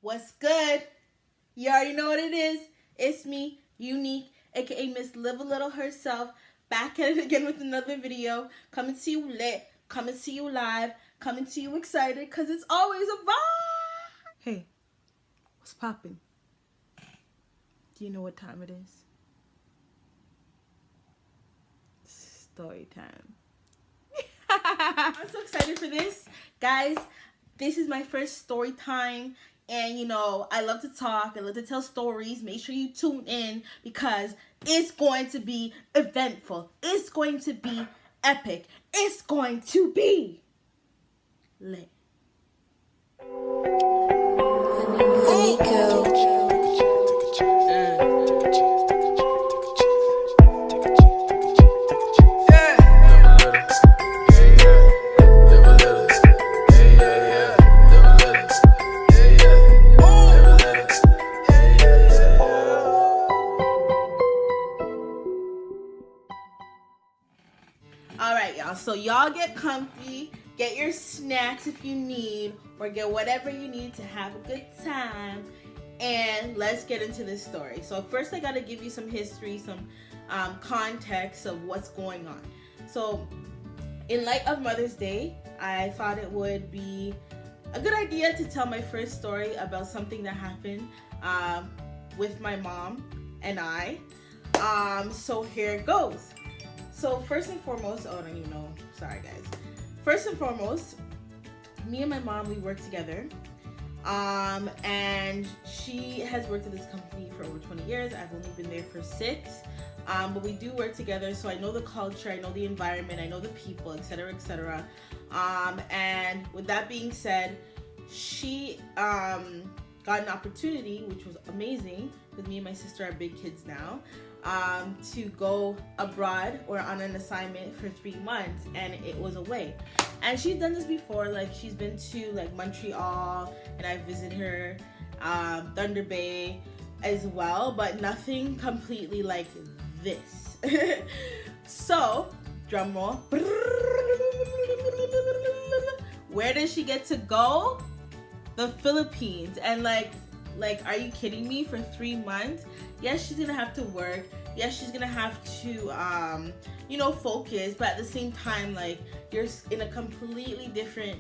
What's good? You already know what it is. It's me, Unique, aka Miss Live a Little herself, back at it again with another video. Coming to you lit, coming to you live, coming to you excited, because it's always a vibe. Hey, what's poppin'? Do you know what time it is? Story time. I'm so excited for this. Guys, this is my first story time. And I love to talk. I love to tell stories. Make sure you tune in because it's going to be eventful. It's going to be epic. It's going to be lit. Alright, y'all. So y'all get comfy, get your snacks if you need, or get whatever you need to have a good time. And let's get into this story. So first I gotta give you some history, some context of what's going on. So in light of Mother's Day, I thought it would be a good idea to tell my first story about something that happened with my mom and I. So here it goes. So first and foremost, I don't even know, sorry guys. First and foremost, me and my mom, we work together. And she has worked at this company for over 20 years. I've only been there for 6. But we do work together, so I know the culture, I know the environment, I know the people, etc., etc. And with that being said, she got an opportunity, which was amazing, because me and my sister are big kids now, to go abroad or on an assignment for 3 months, and it was away. And she's done this before, like she's been to like Montreal, and I visited her, Thunder Bay as well, but nothing completely like this. So, drum roll. Where does she get to go? The Philippines. And like, are you kidding me? For 3 months? Yes, she's gonna have to work. Yes, she's gonna have to, focus. But at the same time, like, you're in a completely different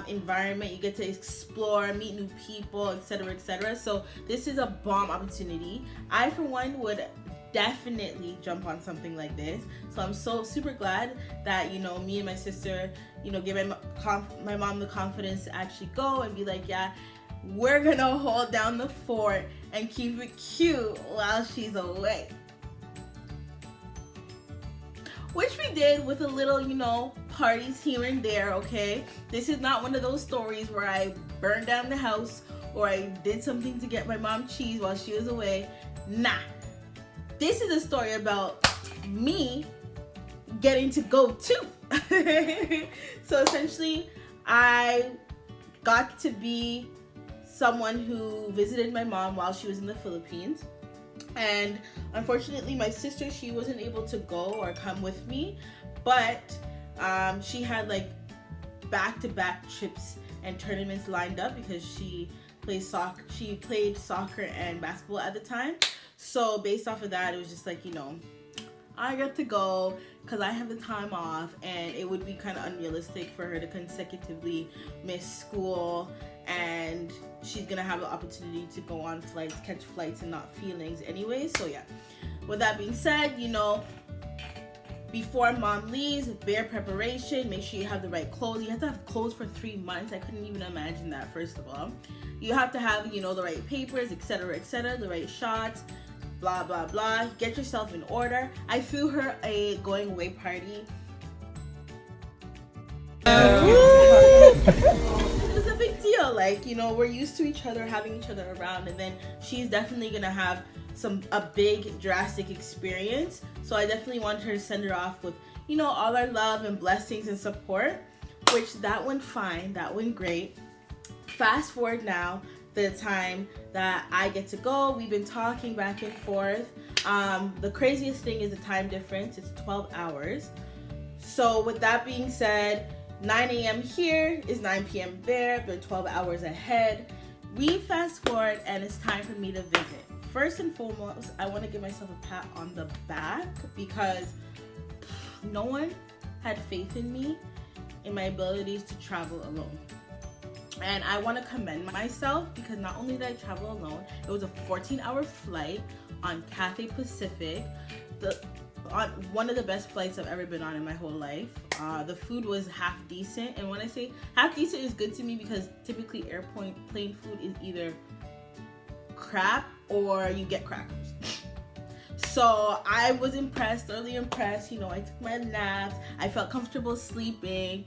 environment. You get to explore, meet new people, etc., etc. So this is a bomb opportunity. I, for one, would definitely jump on something like this. So I'm so super glad that me and my sister give my mom the confidence to actually go and be like, yeah, we're gonna hold down the fort and keep it cute while she's away. Which we did with a little, parties here and there, okay? This is not one of those stories where I burned down the house or I did something to get my mom cheese while she was away. Nah. This is a story about me getting to go too. So essentially, I got to be someone who visited my mom while she was in the Philippines. And unfortunately, my sister, she wasn't able to go or come with me, but she had like back-to-back trips and tournaments lined up because she played soccer and basketball at the time. So based off of that, it was just like, I get to go because I have the time off, and it would be kind of unrealistic for her to consecutively miss school, and she's gonna have the opportunity to go on flights, catch flights, and not feelings anyway. So yeah, with that being said, before mom leaves, bare preparation, make sure you have the right clothes. You have to have clothes for 3 months. I couldn't even imagine that. First of all, you have to have the right papers, etc., etc., the right shots, blah blah blah. Get yourself in order. I threw her a going away party. It was a big deal. Like, we're used to each other, having each other around, and then she's definitely gonna have a big drastic experience. So I definitely wanted her to send her off with all our love and blessings and support, which that went fine. That went great. Fast forward now, the time that I get to go. We've been talking back and forth. The craziest thing is the time difference. It's 12 hours. So with that being said, 9 a.m. here is 9 p.m. there. They're 12 hours ahead. we fast forward and it's time for me to visit. First and foremost, I want to give myself a pat on the back because no one had faith in me, in my abilities to travel alone. And I want to commend myself because not only did I travel alone, it was a 14-hour flight on Cathay Pacific, on one of the best flights I've ever been on in my whole life. The food was half decent, and when I say half decent, is good to me because typically airplane food is either crap or you get crackers. So I was impressed, thoroughly impressed. You know, I took my naps. I felt comfortable sleeping.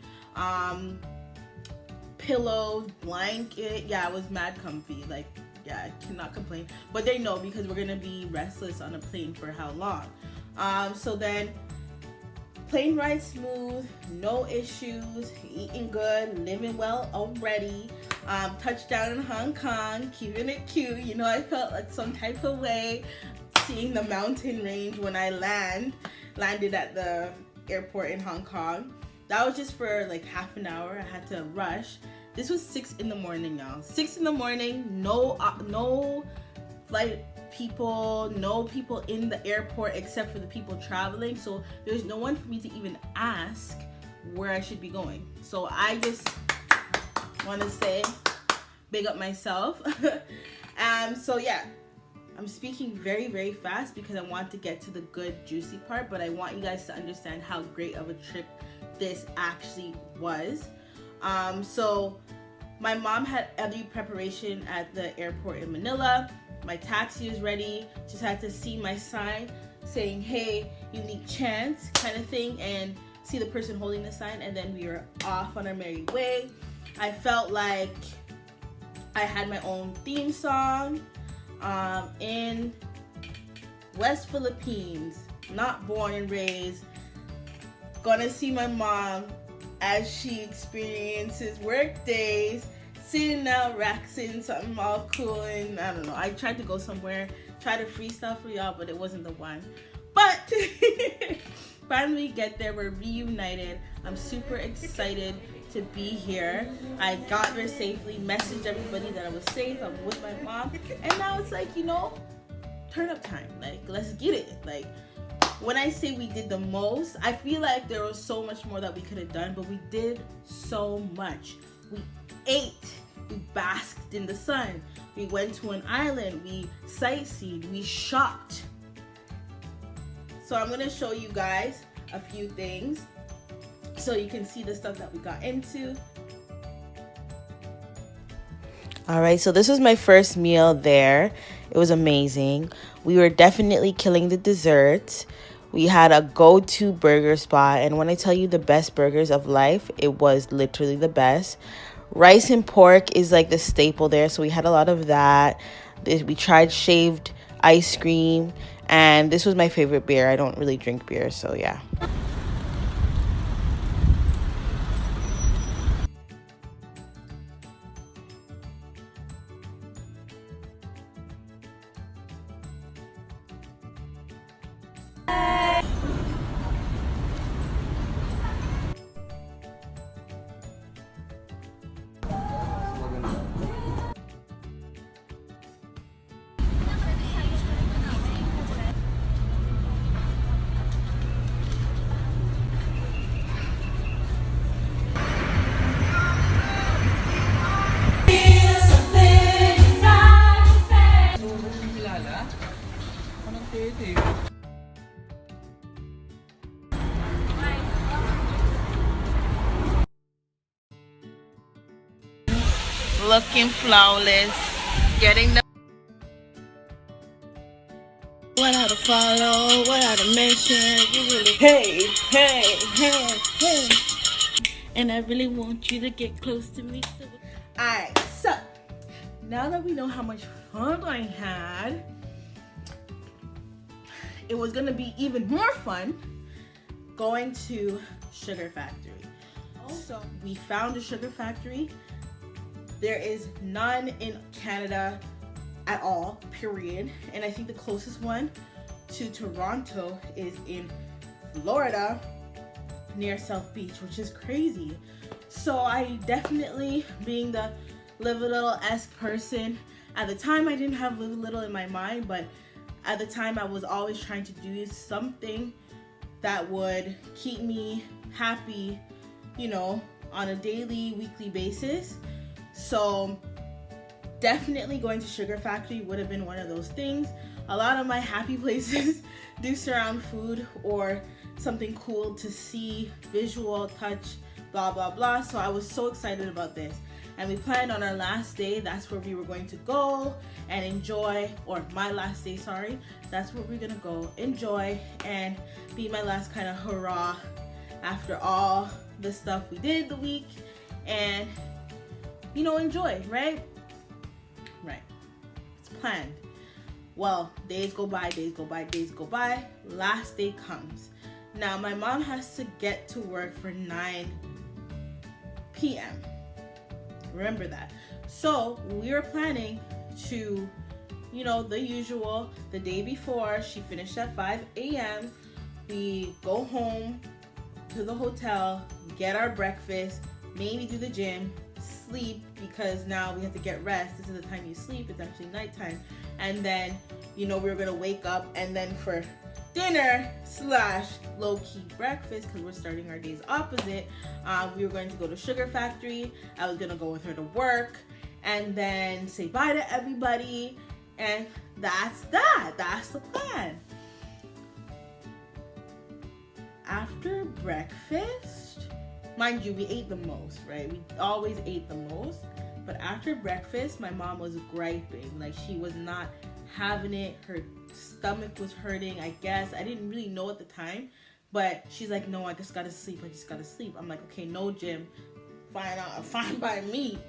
Pillows, blanket. Yeah, I was mad comfy. Like, yeah, I cannot complain. But they know because we're gonna be restless on a plane for how long. So then, plane ride smooth, no issues, eating good, living well already. Touchdown in Hong Kong, keeping it cute. You know, I felt like some type of way seeing the mountain range when I landed at the airport in Hong Kong. That was just for like half an hour. I had to rush. This was 6 in the morning, y'all. 6 in the morning, no flight people, no people in the airport except for the people traveling. So there's no one for me to even ask where I should be going. So I just want to say, big up myself. So yeah, I'm speaking very, very fast because I want to get to the good, juicy part, but I want you guys to understand how great of a trip this actually was. So my mom had every preparation at the airport in Manila. My taxi is ready. Just had to see my sign saying, hey, unique chance kind of thing, and see the person holding the sign, and then we were off on our merry way. I felt like I had my own theme song. In West Philippines, not born and raised, gonna see my mom as she experiences work days, sitting out, relaxing, something all cool, and I don't know. I tried to go somewhere, try to freestyle for y'all, but it wasn't the one. But finally get there, we're reunited. I'm super excited to be here. I got there safely, messaged everybody that I was safe, I'm with my mom, and now it's like, you know, turn up time. Like, let's get it. Like, when I say we did the most, I feel like there was so much more that we could have done, but we did so much. We ate, we basked in the sun, we went to an island, we sightseed, we shopped. So I'm gonna show you guys a few things so you can see the stuff that we got into. All right, so this was my first meal there. It was amazing. We were definitely killing the desserts. We had a go-to burger spot, and when I tell you the best burgers of life, it was literally the best. Rice and pork is like the staple there, so we had a lot of that. We tried shaved ice cream, and this was my favorite beer. I don't really drink beer, so yeah. Looking flawless, getting the what how to follow, what how to mention, you really hey. And I really want you to get close to me. So. Alright, so now that we know how much fun I had, it was gonna be even more fun going to Sugar Factory. So we found a Sugar Factory. There is none in Canada at all, period. And I think the closest one to Toronto is in Florida, near South Beach, which is crazy. So I definitely, being the Live a Little-esque person. At the time, I didn't have Live a Little in my mind, but at the time, I was always trying to do something that would keep me happy, you know, on a daily, weekly basis. So definitely going to Sugar Factory would have been one of those things. A lot of my happy places do surround food or something cool to see, visual, touch, blah, blah, blah. So I was so excited about this. And we planned on our last day, that's where we were going to go and enjoy, or my last day, sorry. That's where we're gonna go, enjoy, and be my last kind of hurrah after all the stuff we did the week, and, you know, enjoy, right? Right, it's planned. Well, days go by, days go by, days go by, last day comes. Now, my mom has to get to work for 9 p.m. Remember that. So we were planning to, you know, the usual, the day before, she finished at 5 a.m. We go home to the hotel, get our breakfast, maybe do the gym, sleep, because now we have to get rest. This is the time you sleep. It's actually nighttime. And then, you know, we were going to wake up, and then for dinner / low-key breakfast, because we're starting our days opposite, we were going to go to Sugar Factory. I was going to go with her to work and then say bye to everybody, and that's the plan. After breakfast, mind you, we ate the most, right? We always ate the most, but after breakfast, my mom was griping. Like, she was not having it. Her stomach was hurting, I guess. I didn't really know at the time, but she's like, no, I just gotta sleep. I'm like, okay, no gym, fine by me.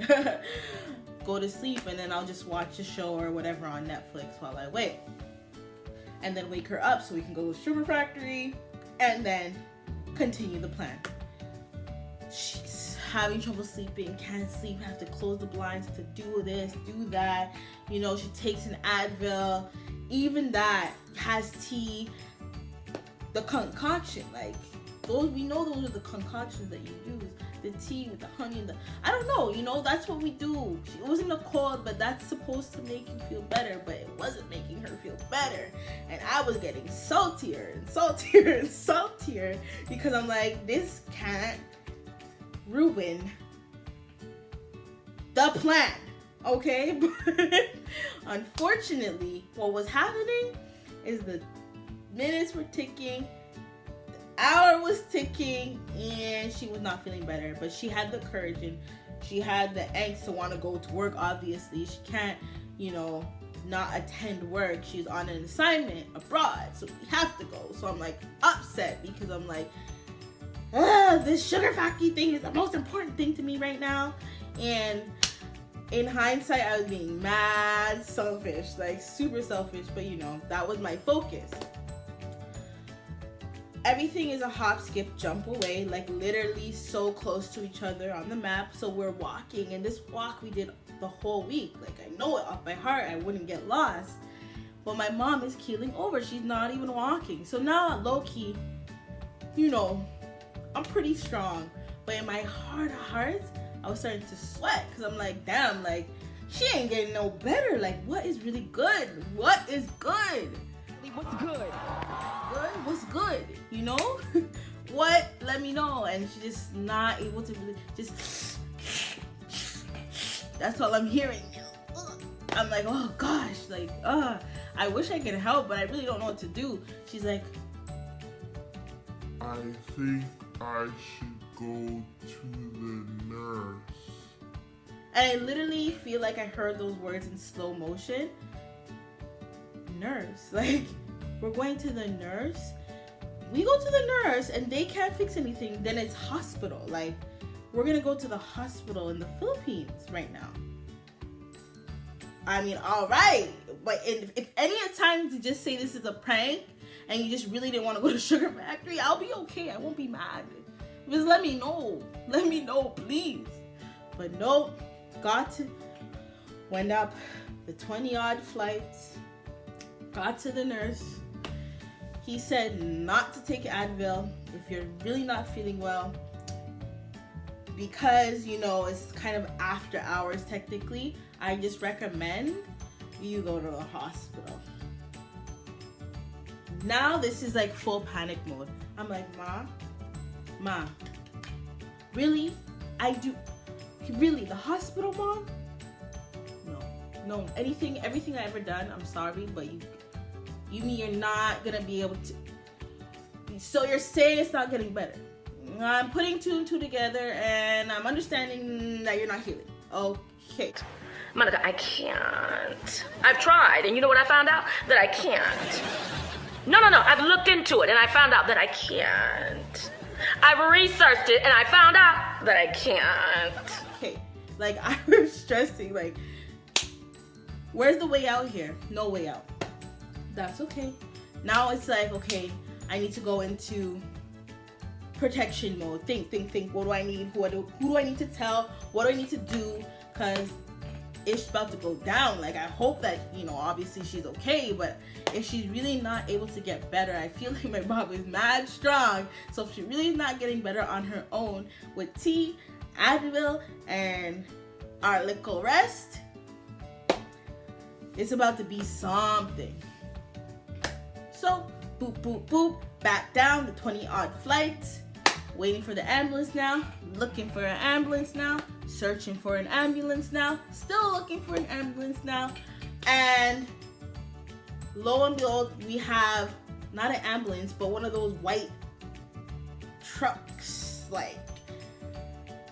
Go to sleep, and then I'll just watch a show or whatever on Netflix while I wait, and then wake her up so we can go to Sugar Factory and then continue the plan. She's having trouble sleeping, can't sleep, have to close the blinds, have to do this, do that. You know, she takes an Advil, even that, has tea, the concoction, like, those, we know those are the concoctions that you use, the tea with the honey and I don't know, you know, that's what we do. It wasn't a cold, but that's supposed to make you feel better, but it wasn't making her feel better. And I was getting saltier and saltier and saltier, because I'm like, this can't ruin the plan, okay? But unfortunately, what was happening is the minutes were ticking, the hour was ticking, and she was not feeling better. But she had the courage and she had the angst to want to go to work. Obviously, she can't, you know, not attend work. She's on an assignment abroad, so we have to go. So I'm like upset, because I'm like, this Sugar Factory thing is the most important thing to me right now. And in hindsight, I was being mad selfish, like super selfish, but you know, that was my focus. Everything is a hop, skip, jump away, like literally so close to each other on the map. So we're walking, and this walk we did the whole week. Like, I know it off by heart, I wouldn't get lost. But my mom is keeling over, she's not even walking. So now, low-key, you know, I'm pretty strong, but in my heart of hearts, I was starting to sweat, because I'm like, damn, like, she ain't getting no better. Like, what is really good? What is good? What's good? Good? What's good? You know? What? Let me know. And she's just not able to really just, that's all I'm hearing. I'm like, oh gosh, like, I wish I could help, but I really don't know what to do. She's like, I think I should go to the nurse. And I literally feel like I heard those words in slow motion. Nurse, like, we're going to the nurse. We go to the nurse and they can't fix anything, then it's hospital. Like, we're gonna go to the hospital in the Philippines right now. I mean, all right, but if any time to just say this is a prank and you just really didn't want to go to Sugar Factory, I'll be okay. I won't be mad. Just let me know, please. But nope, went up the 20-odd flights, got to the nurse. He said not to take Advil if you're really not feeling well, because, you know, it's kind of after hours technically, I just recommend you go to the hospital. Now this is like full panic mode. I'm like, Ma, really? Really, the hospital, Mom? No, everything I ever done, I'm sorry, but you mean you're not gonna be able to, so you're saying it's not getting better. I'm putting two and two together, and I'm understanding that you're not healing. Okay. Monica, I can't. I've tried, and you know what I found out? That I can't. No, I've looked into it, and I found out that I can't. I've researched it, and I found out that I can't. Okay, like, I was stressing, like, where's the way out here? No way out. That's okay. Now it's like, okay, I need to go into protection mode. Think. What do I need? Who do I need to tell? What do I need to do? Because it's about to go down. Like, I hope that, you know, obviously she's okay, but if she's really not able to get better, I feel like my mom is mad strong. So if she really is not getting better on her own with tea, Advil, and our little rest, it's about to be something. So, boop, back down the 20-odd flights, waiting for the ambulance now, looking for an ambulance now, searching for an ambulance now, still looking for an ambulance now, and lo and behold, we have not an ambulance, but one of those white trucks, like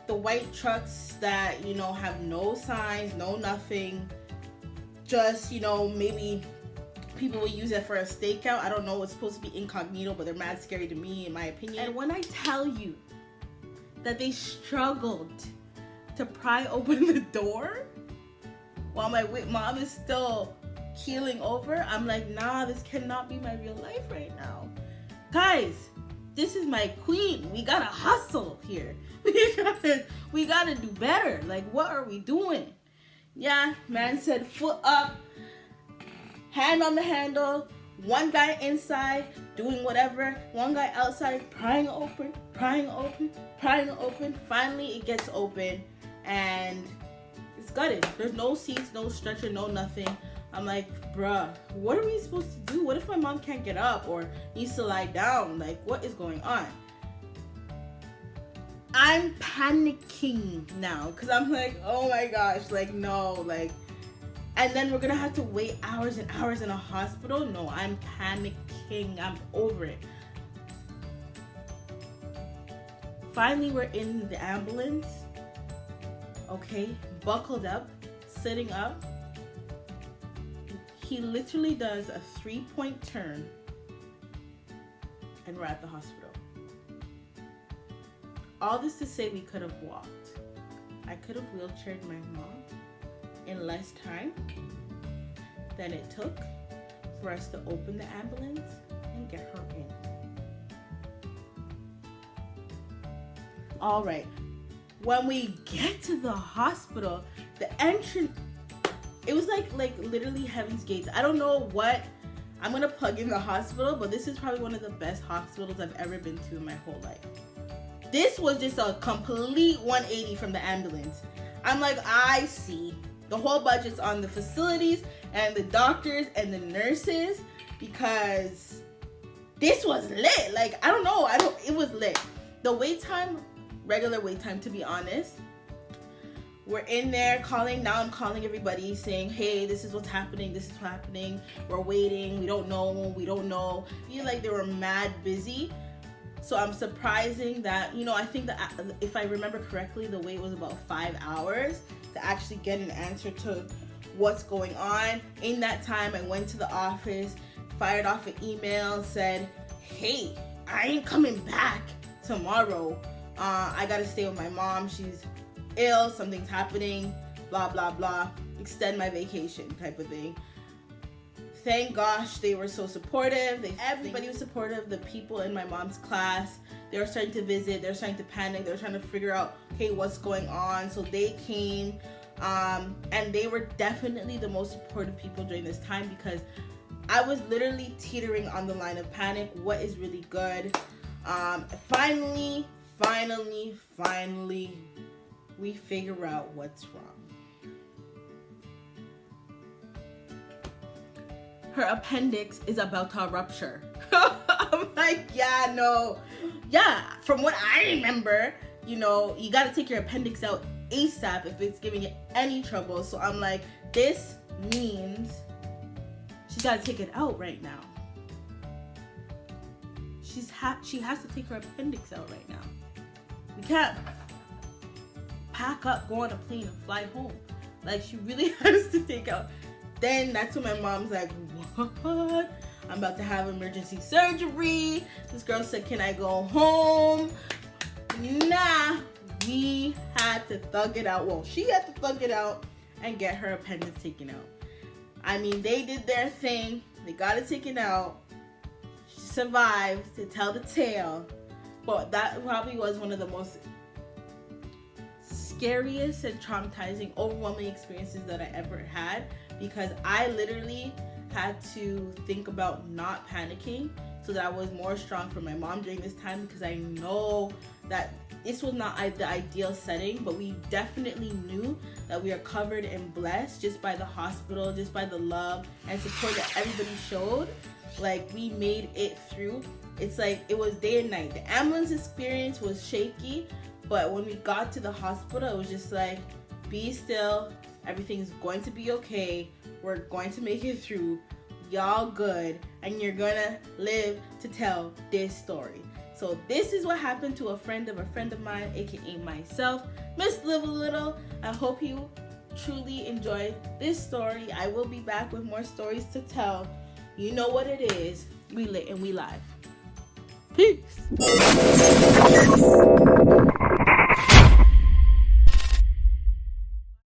the white trucks that, you know, have no signs, no nothing, just, you know, maybe people will use it for a stakeout. I don't know, it's supposed to be incognito, but they're mad scary to me, in my opinion. And when I tell you that they struggled to pry open the door while my mom is still keeling over, I'm like, nah, this cannot be my real life right now. Guys, this is my queen. We gotta hustle here. We gotta do better. Like, what are we doing? Yeah, man said foot up, hand on the handle, one guy inside doing whatever, one guy outside prying open. Finally it gets open and it's gutted. There's no seats, no stretcher, no nothing. I'm like, bruh, what are we supposed to do? What if my mom can't get up or needs to lie down? Like, what is going on? I'm panicking now because I'm like, oh my gosh, like, no, like, and then we're gonna have to wait hours and hours in a hospital. No, I'm panicking. I'm over it. Finally, we're in the ambulance. Okay, buckled up, sitting up. He literally does a 3-point turn and we're at the hospital. All this to say, we could have walked. I could have wheelchaired my mom in less time than it took for us to open the ambulance and get her in. All right, when we get to the hospital, the entrance, it was like literally heaven's gates. I don't know what I'm gonna plug in the hospital, but this is probably one of the best hospitals I've ever been to in my whole life. This was just a complete 180 from the ambulance. I'm like, I see. The whole budget's on the facilities and the doctors and the nurses because this was lit. Like, I don't know. It was lit. The wait time, regular wait time, to be honest. We're in there calling. Now I'm calling everybody saying, hey, this is what's happening. This is what's happening. We're waiting. We don't know. I feel like they were mad busy. So I'm surprising that, you know, I think that if I remember correctly, the wait was about 5 hours to actually get an answer to what's going on. In that time, I went to the office, fired off an email, said, hey, I ain't coming back tomorrow. I gotta stay with my mom. She's ill, something's happening, blah, blah, blah. Extend my vacation type of thing. Thank gosh they were so supportive. Everybody was supportive. The people in my mom's class, they were starting to visit. They were starting to panic. They were trying to figure out, okay, what's going on. So they came, and they were definitely the most supportive people during this time because I was literally teetering on the line of panic. What is really good? Finally, finally, we figure out what's wrong. Her appendix is about to rupture. I'm like, yeah, no. Yeah, from what I remember, you know, you got to take your appendix out ASAP if it's giving you any trouble. So I'm like, this means she's got to take it out right now. She has to take her appendix out right now. We can't pack up, go on a plane, and fly home. Like, she really has to take out. Then that's when my mom's like, what? I'm about to have emergency surgery. This girl said, can I go home? Nah, we had to thug it out. Well, she had to thug it out and get her appendix taken out. I mean, they did their thing. They got it taken out. She survived to tell the tale. But that probably was one of the most scariest and traumatizing, overwhelming experiences that I ever had, because I literally had to think about not panicking so that I was more strong for my mom during this time, because I know that this was not the ideal setting, but we definitely knew that we are covered and blessed just by the hospital, just by the love and support that everybody showed. Like, we made it through. It's like it was day and night. The ambulance experience was shaky, but when we got to the hospital, it was just like, be still, everything's going to be okay, we're going to make it through, y'all good, and you're gonna live to tell this story. So this is what happened to a friend of mine, aka myself, Miss Live a Little. I hope you truly enjoyed this story. I will be back with more stories to tell. You know what it is. We lit and we live. Peace.